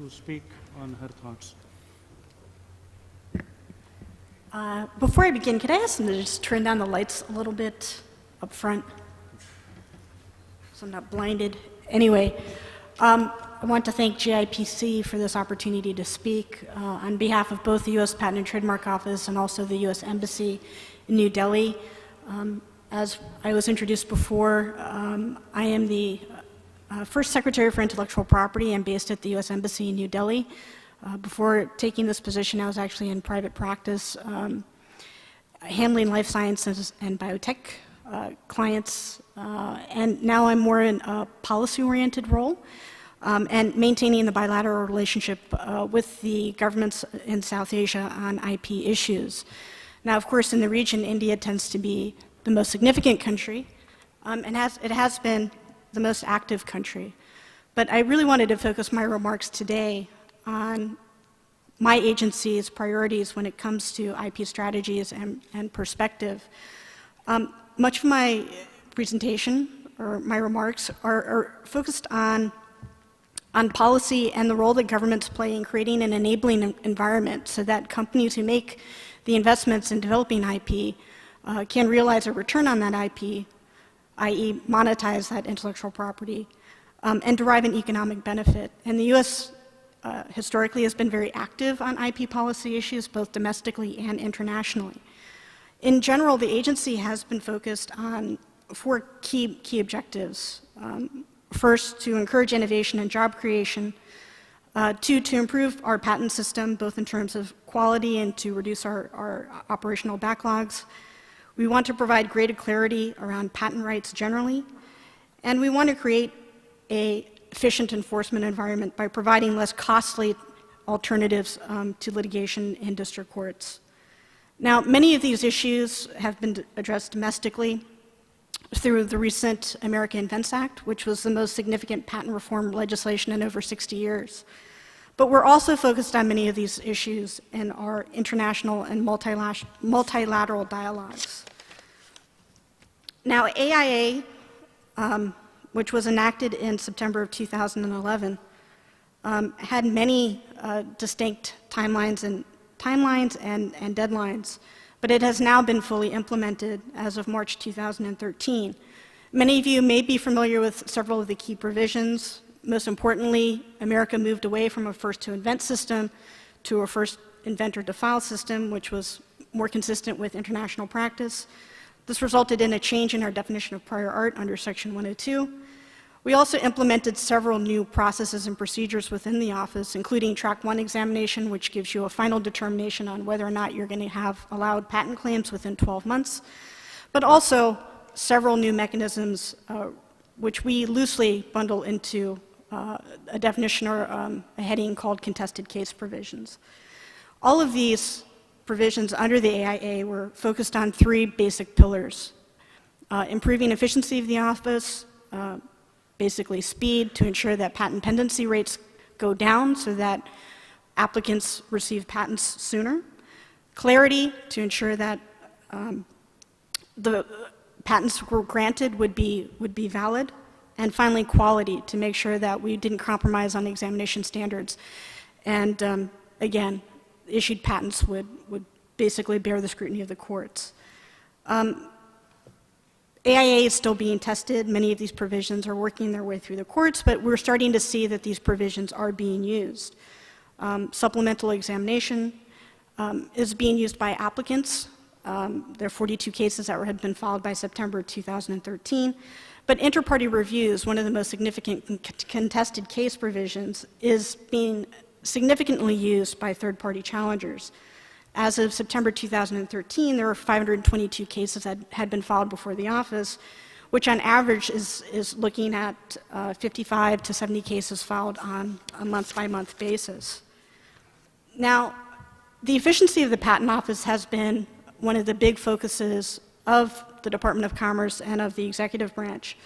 to speak on her thoughts. Before I begin, could I ask them to just turn down the lights a little bit up front so I'm not blinded? Anyway, I want to thank GIPC for this opportunity to speak on behalf of both the U.S. Patent and Trademark Office and also the U.S. Embassy in New Delhi. As I was introduced before, I am the first Secretary for Intellectual Property. I'm based at the U.S. Embassy in New Delhi. Before taking this position, I was actually in private practice, handling life sciences and biotech clients, and now I'm more in a policy-oriented role and maintaining the bilateral relationship with the governments in South Asia on IP issues. Now, of course, in the region, India tends to be the most significant country, and it has been the most active country. But I really wanted to focus my remarks today on my agency's priorities when it comes to IP strategies and perspective. Much of my presentation or my remarks are focused on policy and the role that governments play in creating an enabling environment so that companies who make the investments in developing IP can realize a return on that IP, i.e. monetize that intellectual property, and derive an economic benefit. And the U.S. Historically has been very active on IP policy issues, both domestically and internationally. In general, the agency has been focused on four key objectives. First, to encourage innovation and job creation. Two, to improve our patent system, both in terms of quality and to reduce our operational backlogs. We want to provide greater clarity around patent rights generally. And we want to create an efficient enforcement environment by providing less costly alternatives to litigation in district courts. Now, many of these issues have been addressed domestically through the recent American Invents Act, which was the most significant patent reform legislation in over 60 years. But we're also focused on many of these issues in our international and multilateral dialogues. Now, AIA, which was enacted in September of 2011, had many distinct timelines and deadlines, but it has now been fully implemented as of March 2013. Many of you may be familiar with several of the key provisions. Most importantly, America moved away from a first-to-invent system to a first-inventor-to-file system, which was more consistent with international practice. This resulted in a change in our definition of prior art under Section 102. We also implemented several new processes and procedures within the office, including Track 1 examination, which gives you a final determination on whether or not you're going to have allowed patent claims within 12 months, but also several new mechanisms which we loosely bundle into a definition or a heading called contested case provisions. All of these provisions under the AIA were focused on three basic pillars: improving efficiency of the office, basically speed to ensure that patent pendency rates go down so that applicants receive patents sooner, clarity to ensure that the patents were granted would be valid, and finally quality to make sure that we didn't compromise on examination standards. And again, issued patents would basically bear the scrutiny of the courts. AIA is still being tested. Many of these provisions are working their way through the courts, but we're starting to see that these provisions are being used. Supplemental examination is being used by applicants. There are 42 cases that had been filed by September 2013. But inter-party reviews, one of the most significant contested case provisions, is being significantly used by third-party challengers. As of September 2013, there were 522 cases that had been filed before the office, which on average is looking at 55 to 70 cases filed on a month-by-month basis. Now, the efficiency of the Patent Office has been one of the big focuses of the Department of Commerce and of the executive branch.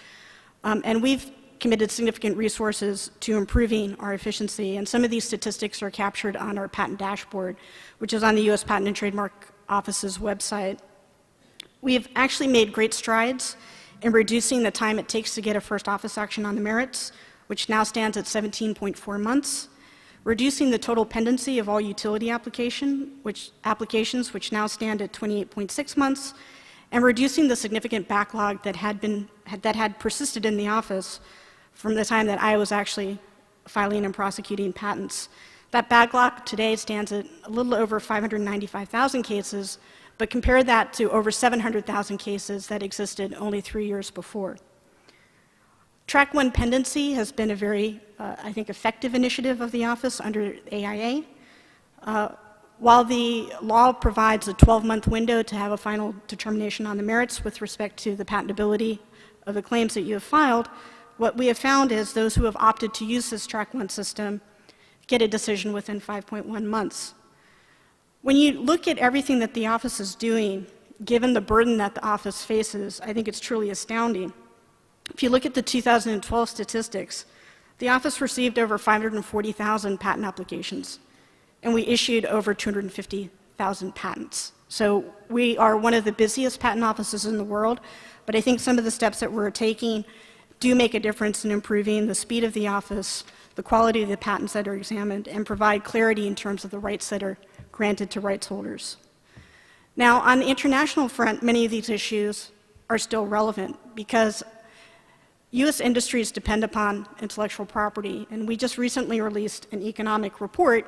And we've committed significant resources to improving our efficiency, and some of these statistics are captured on our patent dashboard, which is on the U.S. Patent and Trademark Office's website. We have actually made great strides in reducing the time it takes to get a first office action on the merits, which now stands at 17.4 months. reducing the total pendency of all utility applications, which now stand at 28.6 months, and reducing the significant backlog that had persisted in the office from the time that I was actually filing and prosecuting patents. That backlog today stands at a little over 595,000 cases, but compare that to over 700,000 cases that existed only 3 years before. Track 1 pendency has been a very, I think, effective initiative of the office under AIA. While the law provides a 12-month window to have a final determination on the merits with respect to the patentability of the claims that you have filed, what we have found is those who have opted to use this Track 1 system get a decision within 5.1 months. When you look at everything that the office is doing, given the burden that the office faces, I think it's truly astounding. If you look at the 2012 statistics, the office received over 540,000 patent applications, and we issued over 250,000 patents. So we are one of the busiest patent offices in the world, but I think some of the steps that we're taking do make a difference in improving the speed of the office, the quality of the patents that are examined, and provide clarity in terms of the rights that are granted to rights holders. Now, on the international front, many of these issues are still relevant because U.S. industries depend upon intellectual property, and we just recently released an economic report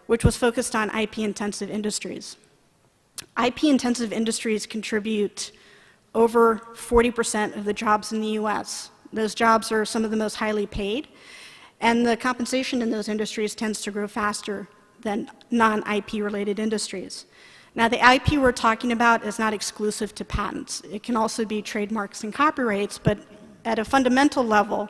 which was focused on IP-intensive industries. IP-intensive industries contribute over 40% of the jobs in the U.S. Those jobs are some of the most highly paid, and the compensation in those industries tends to grow faster than non-IP related industries. Now, the IP we're talking about is not exclusive to patents. It can also be trademarks and copyrights, but at a fundamental level,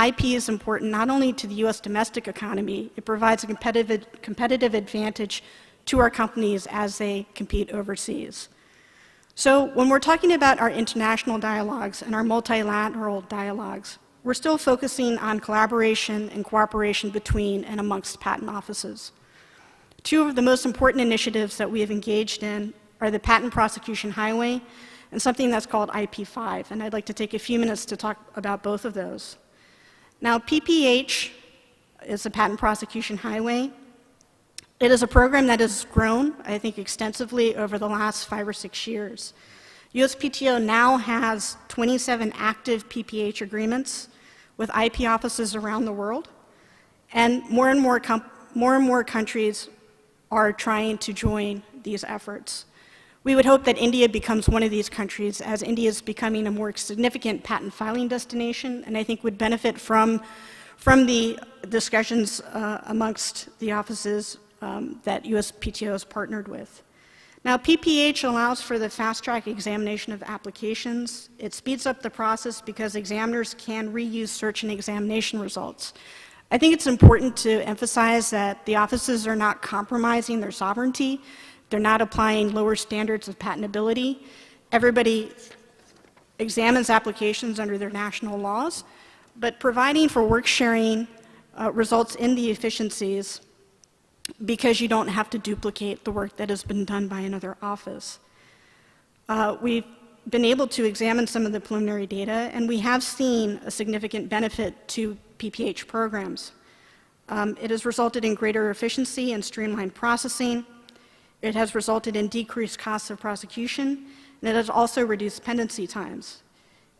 IP is important not only to the U.S. domestic economy, it provides a competitive advantage to our companies as they compete overseas. So when we're talking about our international dialogues and our multilateral dialogues, we're still focusing on collaboration and cooperation between and amongst patent offices. Two of the most important initiatives that we have engaged in are the Patent Prosecution Highway and something that's called IP5, and I'd like to take a few minutes to talk about both of those. Now, PPH is the Patent Prosecution Highway. It is a program that has grown, I think, extensively over the last 5 or 6 years. USPTO now has 27 active PPH agreements with IP offices around the world, and more and more countries are trying to join these efforts. We would hope that India becomes one of these countries, as India is becoming a more significant patent filing destination, and I think would benefit from the discussions amongst the offices that USPTO has partnered with. Now, PPH allows for the fast-track examination of applications. It speeds up the process because examiners can reuse search and examination results. I think it's important to emphasize that the offices are not compromising their sovereignty. They're not applying lower standards of patentability. Everybody examines applications under their national laws, but providing for work sharing results in the efficiencies because you don't have to duplicate the work that has been done by another office. We've been able to examine some of the preliminary data, and we have seen a significant benefit to PPH programs. It has resulted in greater efficiency and streamlined processing. It has resulted in decreased costs of prosecution, and it has also reduced pendency times.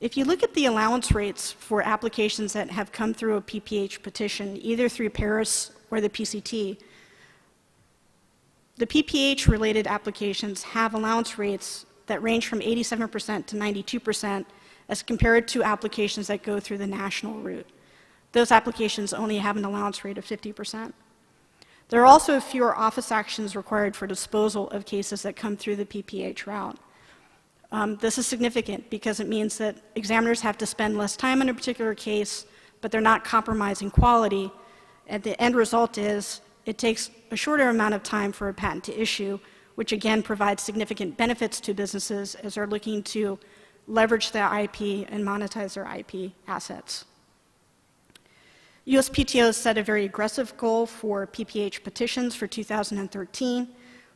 If you look at the allowance rates for applications that have come through a PPH petition, either through Paris or the PCT, the PPH-related applications have allowance rates that range from 87% to 92% as compared to applications that go through the national route. Those applications only have an allowance rate of 50%. There are also fewer office actions required for disposal of cases that come through the PPH route. This is significant because it means that examiners have to spend less time on a particular case, but they're not compromising quality. And the end result is it takes a shorter amount of time for a patent to issue, which again provides significant benefits to businesses as they're looking to leverage their IP and monetize their IP assets. USPTO has set a very aggressive goal for PPH petitions for 2013.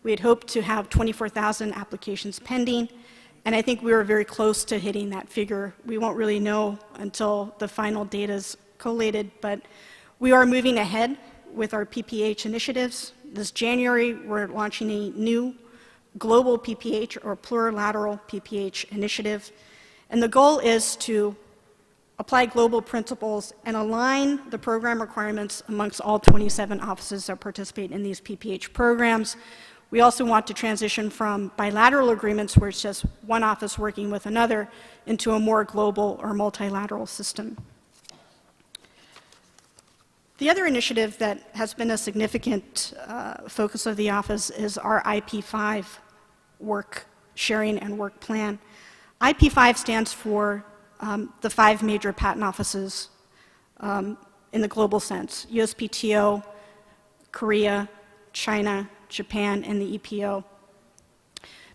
We had hoped to have 24,000 applications pending, and I think we were very close to hitting that figure. We won't really know until the final data is collated, but we are moving ahead with our PPH initiatives. This January, we're launching a new global PPH or plurilateral PPH initiative. And the goal is to apply global principles and align the program requirements amongst all 27 offices that participate in these PPH programs. We also want to transition from bilateral agreements where it's just one office working with another into a more global or multilateral system. The other initiative that has been a significant focus of the office is our IP5 work sharing and work plan. IP5 stands for the 5 major patent offices in the global sense: USPTO, Korea, China, Japan, and the EPO.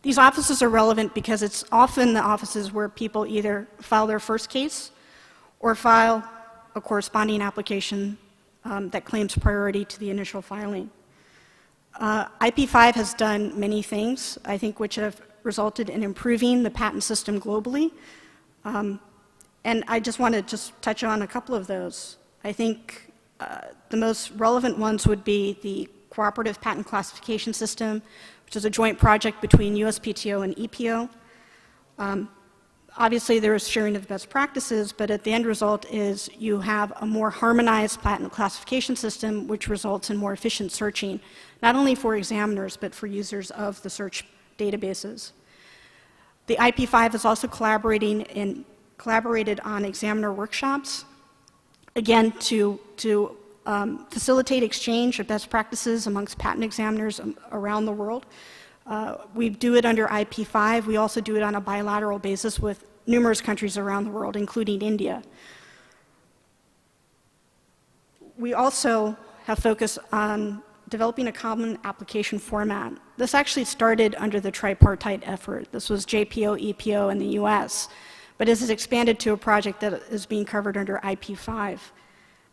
These offices are relevant because it's often the offices where people either file their first case or file a corresponding application that claims priority to the initial filing. IP5 has done many things, I think, which have resulted in improving the patent system globally. And I just want to touch on a couple of those. I think the most relevant ones would be the Cooperative Patent Classification System, which is a joint project between USPTO and EPO. Obviously, there is sharing of best practices, but at the end result is you have a more harmonized patent classification system, which results in more efficient searching, not only for examiners, but for users of the search databases. The IP5 is also collaborated on examiner workshops, again, to facilitate exchange of best practices amongst patent examiners around the world. We do it under IP5. We also do it on a bilateral basis with numerous countries around the world, including India. We also have focused on developing a common application format. This actually started under the tripartite effort. This was JPO, EPO, and the US, but this has expanded to a project that is being covered under IP5.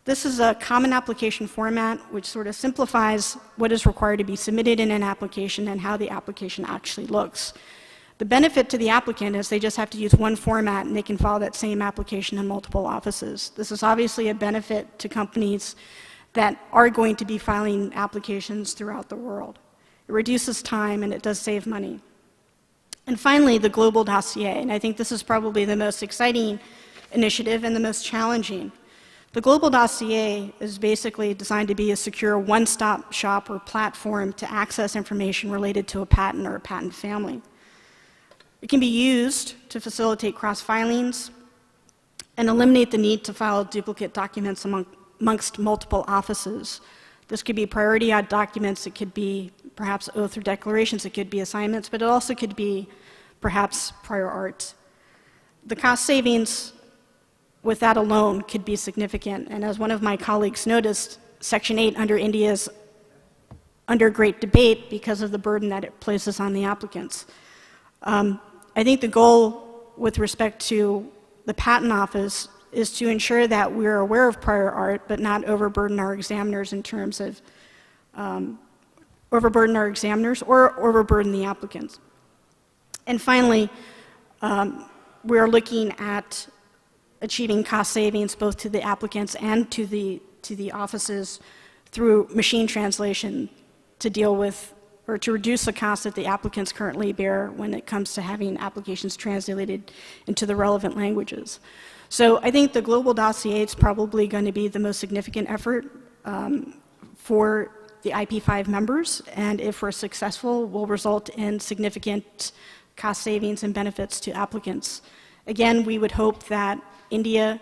This is a common application format which sort of simplifies what is required to be submitted in an application and how the application actually looks. The benefit to the applicant is they just have to use one format and they can file that same application in multiple offices. This is obviously a benefit to companies that are going to be filing applications throughout the world. It reduces time and it does save money. And finally, the Global Dossier, and I think this is probably the most exciting initiative and the most challenging. The Global Dossier is basically designed to be a secure one-stop shop or platform to access information related to a patent or a patent family. It can be used to facilitate cross-filings and eliminate the need to file duplicate documents amongst multiple offices. This could be priority documents, it could be perhaps oath or declarations, it could be assignments, but it also could be perhaps prior art. The cost savings with that alone could be significant, and as one of my colleagues noticed, Section 8 under India is under great debate because of the burden that it places on the applicants. I think the goal with respect to the Patent Office is to ensure that we're aware of prior art, but not overburden our examiners in terms of overburden our examiners or overburden the applicants. And finally, we're looking at achieving cost savings both to the applicants and to the offices through machine translation to deal with or to reduce the cost that the applicants currently bear when it comes to having applications translated into the relevant languages. So I think the Global Dossier is probably going to be the most significant effort for the IP5 members, and if we're successful, will result in significant cost savings and benefits to applicants. Again, we would hope that India,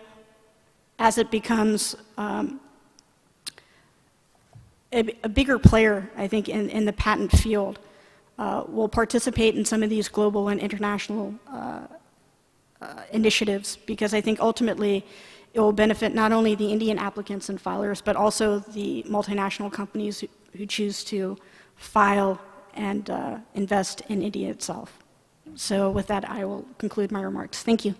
as it becomes a bigger player, I think, in the patent field, will participate in some of these global and international initiatives, because I think ultimately it will benefit not only the Indian applicants and filers, but also the multinational companies who choose to file and invest in India itself. So with that, I will conclude my remarks. Thank you.